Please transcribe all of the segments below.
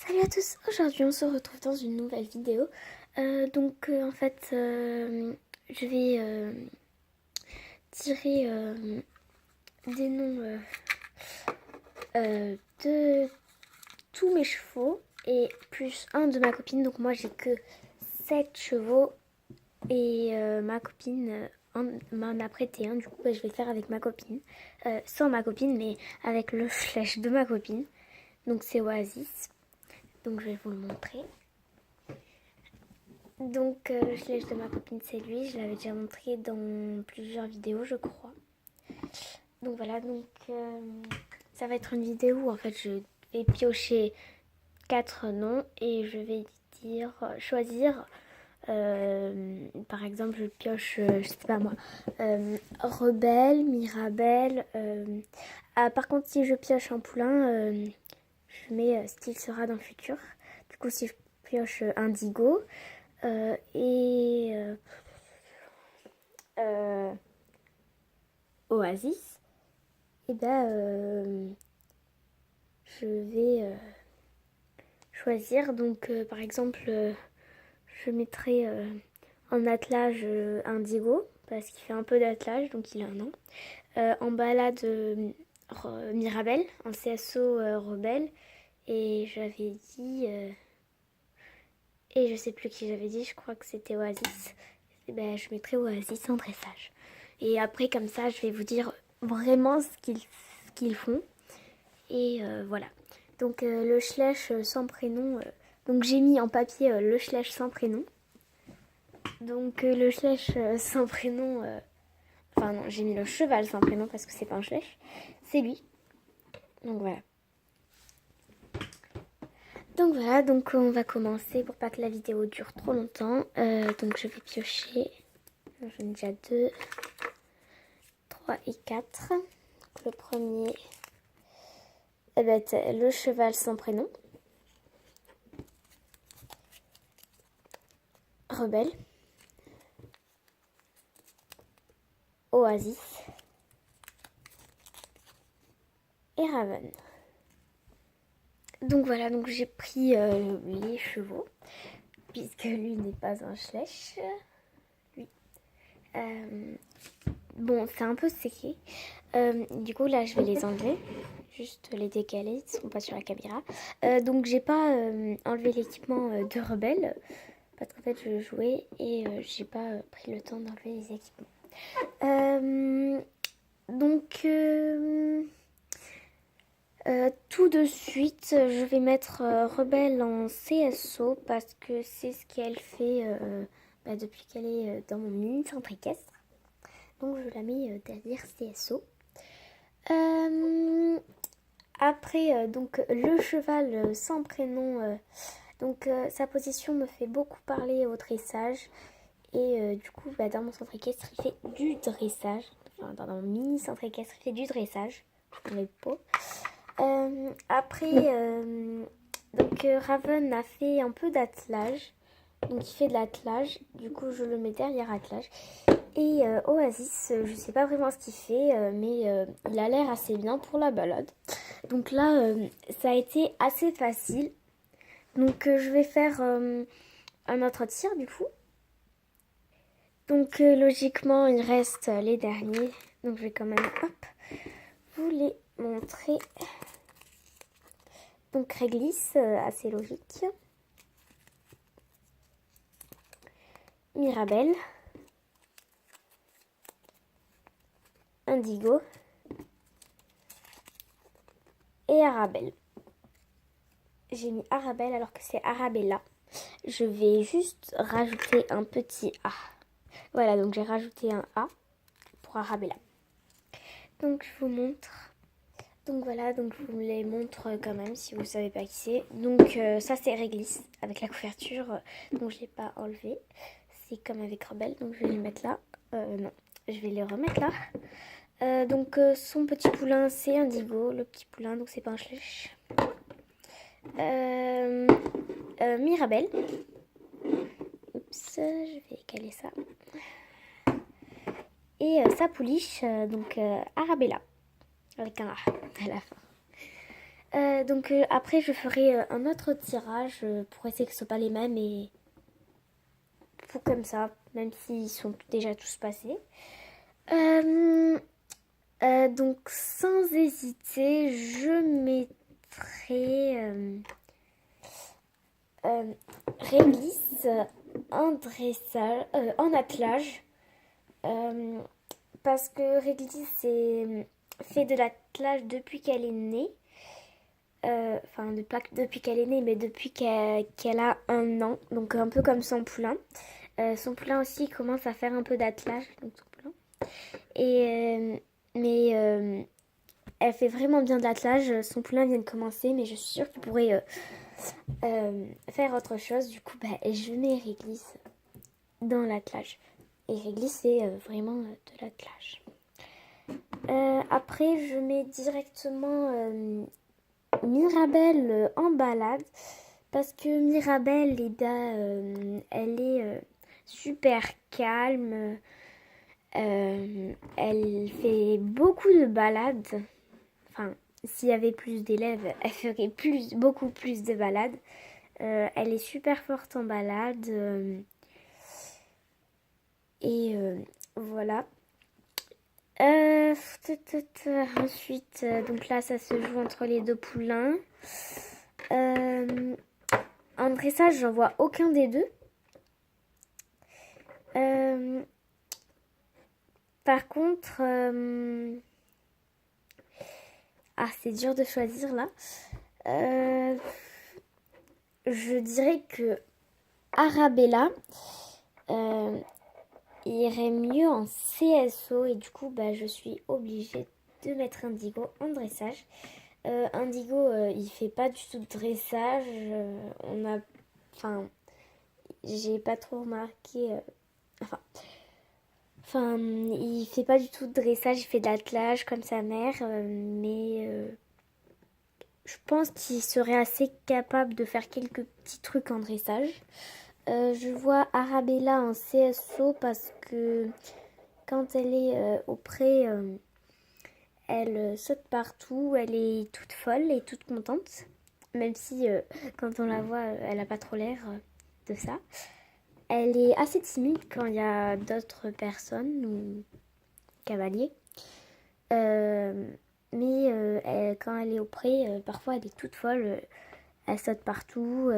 Salut à tous, aujourd'hui on se retrouve dans une nouvelle vidéo. En fait, je vais tirer des noms de tous mes chevaux et plus un de ma copine. Donc moi j'ai que 7 chevaux et ma copine m'en a prêté un. Du coup je vais le faire avec ma copine. Sans ma copine mais avec le flèche de ma copine. Donc c'est Oasis. Donc je vais vous le montrer. Donc le flèche de ma copine c'est lui, je l'avais déjà montré dans plusieurs vidéos je crois. Donc voilà, ça va être une vidéo où en fait je vais piocher 4 noms et je vais choisir par exemple je pioche, je sais pas moi, Rebelle, Mirabelle. Par contre si je pioche un poulain, je mets ce qu'il sera dans le futur. Du coup si je pioche Indigo, et Oasis, et je vais choisir. Par exemple, je mettrai en attelage Indigo, parce qu'il fait un peu d'attelage, donc il a un an. En balade, Mirabelle, en CSO, Rebelle, et j'avais dit... et je sais plus qui j'avais dit, je crois que c'était Oasis. Et je mettrai Oasis en dressage. Et après, comme ça, je vais vous dire vraiment ce qu'ils font. Et voilà. Le Schleich sans prénom. Donc j'ai mis en papier le Schleich sans prénom. Le Schleich sans prénom. Enfin non, j'ai mis le cheval sans prénom parce que c'est pas un Schleich. C'est lui. Donc voilà. Donc on va commencer pour pas que la vidéo dure trop longtemps. Donc je vais piocher. J'en ai déjà 2, 3 et 4. Donc le premier, le cheval sans prénom. Rebelle. Oasis. Et Raven. Donc voilà, donc j'ai pris les chevaux, puisque lui n'est pas un Schleich. Lui. Bon, c'est un peu séché. Du coup, là, je vais les enlever. Juste les décaler, ils ne sont pas sur la caméra. Donc, j'ai pas enlevé l'équipement de Rebelle. Parce qu'en fait, je jouais et j'ai pas pris le temps d'enlever les équipements. Donc... tout de suite, je vais mettre Rebelle en CSO parce que c'est ce qu'elle fait depuis qu'elle est dans mon mini-centre équestre. Donc je la mets derrière CSO. Après, le cheval sans prénom, sa position me fait beaucoup parler au dressage. Et du coup, dans mon centre équestre, il fait du dressage. Enfin, dans mon mini-centre équestre, il fait du dressage. Je ne pas. Raven a fait un peu d'attelage. Donc il fait de l'attelage. Du coup je le mets derrière attelage. Et Oasis, je sais pas vraiment ce qu'il fait, mais il a l'air assez bien pour la balade. Donc là, ça a été assez facile. Je vais faire un autre tir du coup. Logiquement, il reste les derniers. Donc je vais quand même vous les montrer. Donc réglisse, assez logique. Mirabelle. Indigo. Et Arabelle. J'ai mis Arabelle alors que c'est Arabella. Je vais juste rajouter un petit A. Voilà, donc j'ai rajouté un A pour Arabella. Donc je vous montre. Donc voilà, donc je vous les montre quand même si vous ne savez pas qui c'est. Ça c'est réglisse avec la couverture. Donc je l'ai pas enlevé. C'est comme avec Rebelle, donc je vais les mettre là. Non, je vais les remettre là. Son petit poulain c'est Indigo, le petit poulain, donc c'est pas un Schleich. Mirabelle. Oups, je vais caler ça. Et sa pouliche, Arabella, avec un A à la fin. Donc après, je ferai un autre tirage pour essayer que ce ne soit pas les mêmes et pour comme ça, même s'ils sont déjà tous passés. Euh, donc sans hésiter, je mettrai Réglisse en dressage, en attelage. Euh, Parce que Réglisse fait de l'attelage depuis qu'elle est née. Enfin, depuis qu'elle est née, mais depuis qu'elle a 1 an. Donc un peu comme son poulain. Son poulain aussi commence à faire un peu d'attelage. Donc son poulain. Mais elle fait vraiment bien de l'attelage. Son poulain vient de commencer, mais je suis sûre qu'il pourrait faire autre chose. Du coup, je mets Réglisse dans l'attelage. Et Réglisse, c'est vraiment de l'attelage. Après, je mets directement Mirabelle en balade. Parce que Mirabelle, elle est super calme. Elle fait beaucoup de balades. Enfin, s'il y avait plus d'élèves, elle ferait beaucoup plus de balades. Elle est super forte en balade. Et voilà. Ensuite, donc là, ça se joue entre les deux poulains. En dressage, j'en vois aucun des deux. Par contre, c'est dur de choisir là. Je dirais que Arabella irait mieux en CSO et du coup, je suis obligée de mettre Indigo en dressage. Indigo, il fait pas du tout de dressage. J'ai pas trop remarqué. Il fait pas du tout de dressage, il fait de l'attelage comme sa mère, mais je pense qu'il serait assez capable de faire quelques petits trucs en dressage. Je vois Arabella en CSO parce que quand elle est au pré, elle saute partout, elle est toute folle et toute contente. Même si quand on la voit, elle n'a pas trop l'air de ça. Elle est assez timide quand il y a d'autres personnes ou cavaliers. Mais quand elle est au pré, parfois elle est toute folle. Elle saute partout.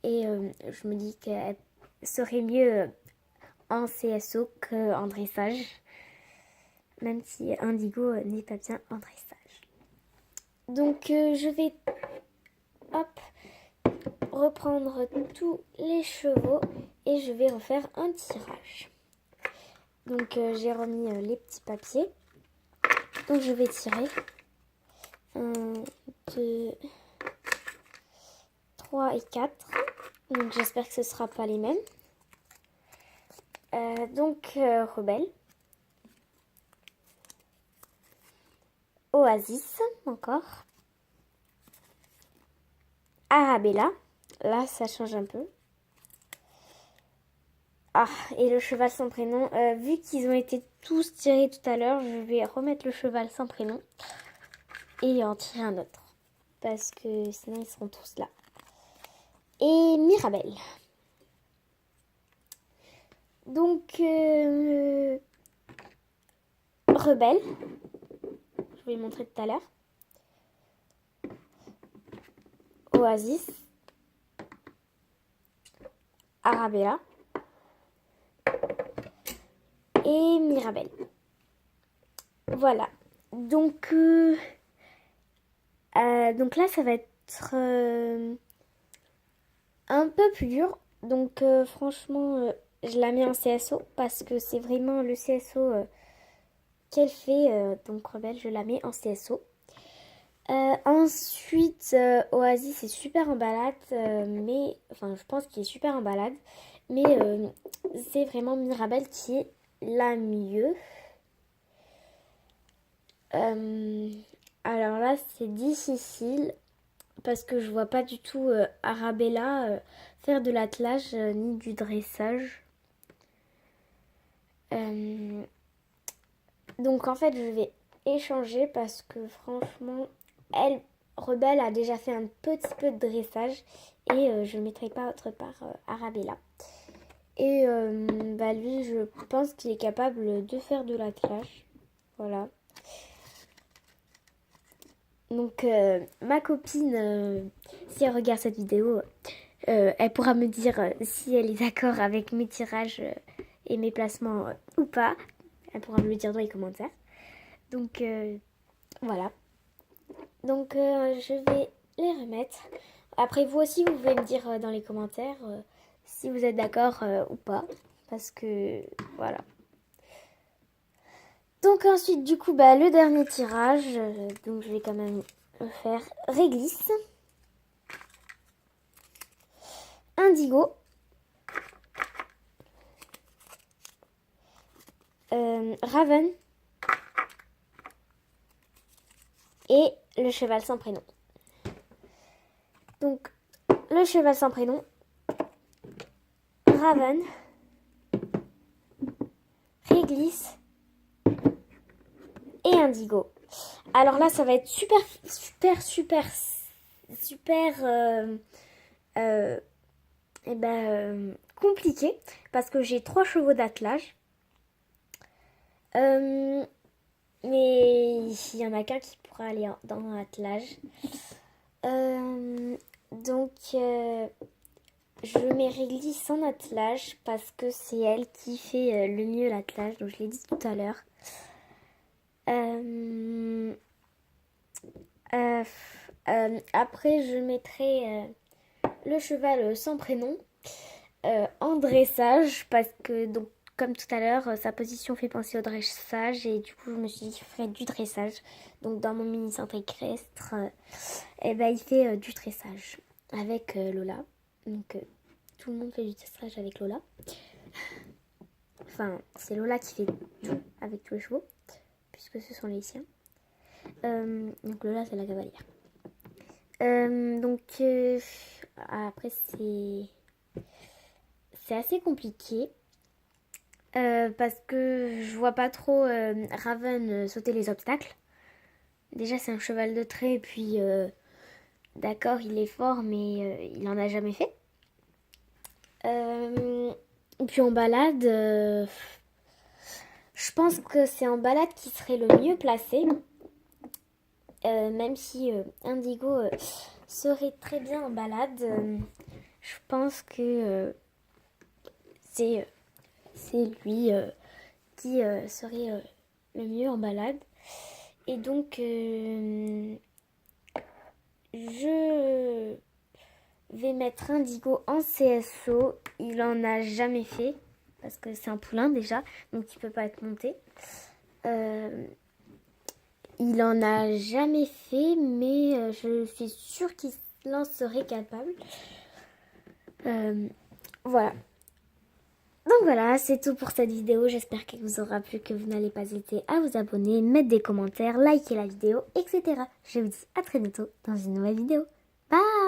Et je me dis qu'elle serait mieux en CSO qu'en dressage. Même si Indigo n'est pas bien en dressage. Donc je vais reprendre tous les chevaux et je vais refaire un tirage. Donc j'ai remis les petits papiers. Donc je vais tirer. 1, 2, 3 et 4. Donc j'espère que ce ne sera pas les mêmes. Rebelle. Oasis, encore. Arabella. Là, ça change un peu. Et le cheval sans prénom. Vu qu'ils ont été tous tirés tout à l'heure, je vais remettre le cheval sans prénom. Et en tirer un autre. Parce que sinon, ils seront tous là. Et Mirabelle. Donc, Rebelle. Je vais le montrer tout à l'heure. Oasis. Arabella. Et Mirabelle. Voilà. Donc là, ça va être un peu plus dur. Donc franchement, je la mets en CSO parce que c'est vraiment le CSO qu'elle fait. Donc Rebelle, je la mets en CSO. Ensuite, Oasis est super en balade, je pense qu'il est super en balade, mais c'est vraiment Mirabelle qui est la mieux. Alors là, c'est difficile parce que je vois pas du tout Arabella faire de l'attelage ni du dressage. Donc en fait, je vais échanger parce que franchement, elle Rebelle a déjà fait un petit peu de dressage et je ne mettrai pas autre part Arabella. Et lui, je pense qu'il est capable de faire de l'attelage. Voilà. Donc ma copine, si elle regarde cette vidéo, elle pourra me dire si elle est d'accord avec mes tirages et mes placements ou pas. Elle pourra me le dire dans les commentaires. Donc voilà. Donc je vais les remettre. Après vous aussi, vous pouvez me dire dans les commentaires si vous êtes d'accord ou pas. Parce que voilà. Donc ensuite du coup le dernier tirage. Donc je vais quand même le faire réglisse. Indigo. Raven. Et le cheval sans prénom. Donc le cheval sans prénom. Raven. Réglisse. Et indigo. Alors là, ça va être super compliqué parce que j'ai 3 chevaux d'attelage. Mais il y en a qu'un qui pourra aller dans l'attelage. Je mets Réglisse en attelage parce que c'est elle qui fait le mieux l'attelage. Donc je l'ai dit tout à l'heure. Après, je mettrai le cheval sans prénom en dressage parce que, donc, comme tout à l'heure, sa position fait penser au dressage et du coup, je me suis dit qu'il ferait du dressage. Donc, dans mon mini centre équestre, il fait du dressage avec Lola. Donc, tout le monde fait du dressage avec Lola. Enfin, c'est Lola qui fait tout avec tous les chevaux puisque ce sont les siens. Donc Lola, c'est la cavalière. Après, c'est assez compliqué parce que je vois pas trop Raven sauter les obstacles. Déjà, c'est un cheval de trait, puis d'accord, il est fort, mais il en a jamais fait. Puis en balade, je pense que c'est en balade qui serait le mieux placé. Même si Indigo serait très bien en balade, je pense que c'est lui qui serait le mieux en balade. Et donc, je vais mettre Indigo en CSO. Il en a jamais fait, parce que c'est un poulain déjà, donc il peut pas être monté. Il en a jamais fait, mais je suis sûre qu'il en serait capable. Voilà. Donc voilà, c'est tout pour cette vidéo. J'espère qu'elle vous aura plu, que vous n'allez pas hésiter à vous abonner, mettre des commentaires, liker la vidéo, etc. Je vous dis à très bientôt dans une nouvelle vidéo. Bye!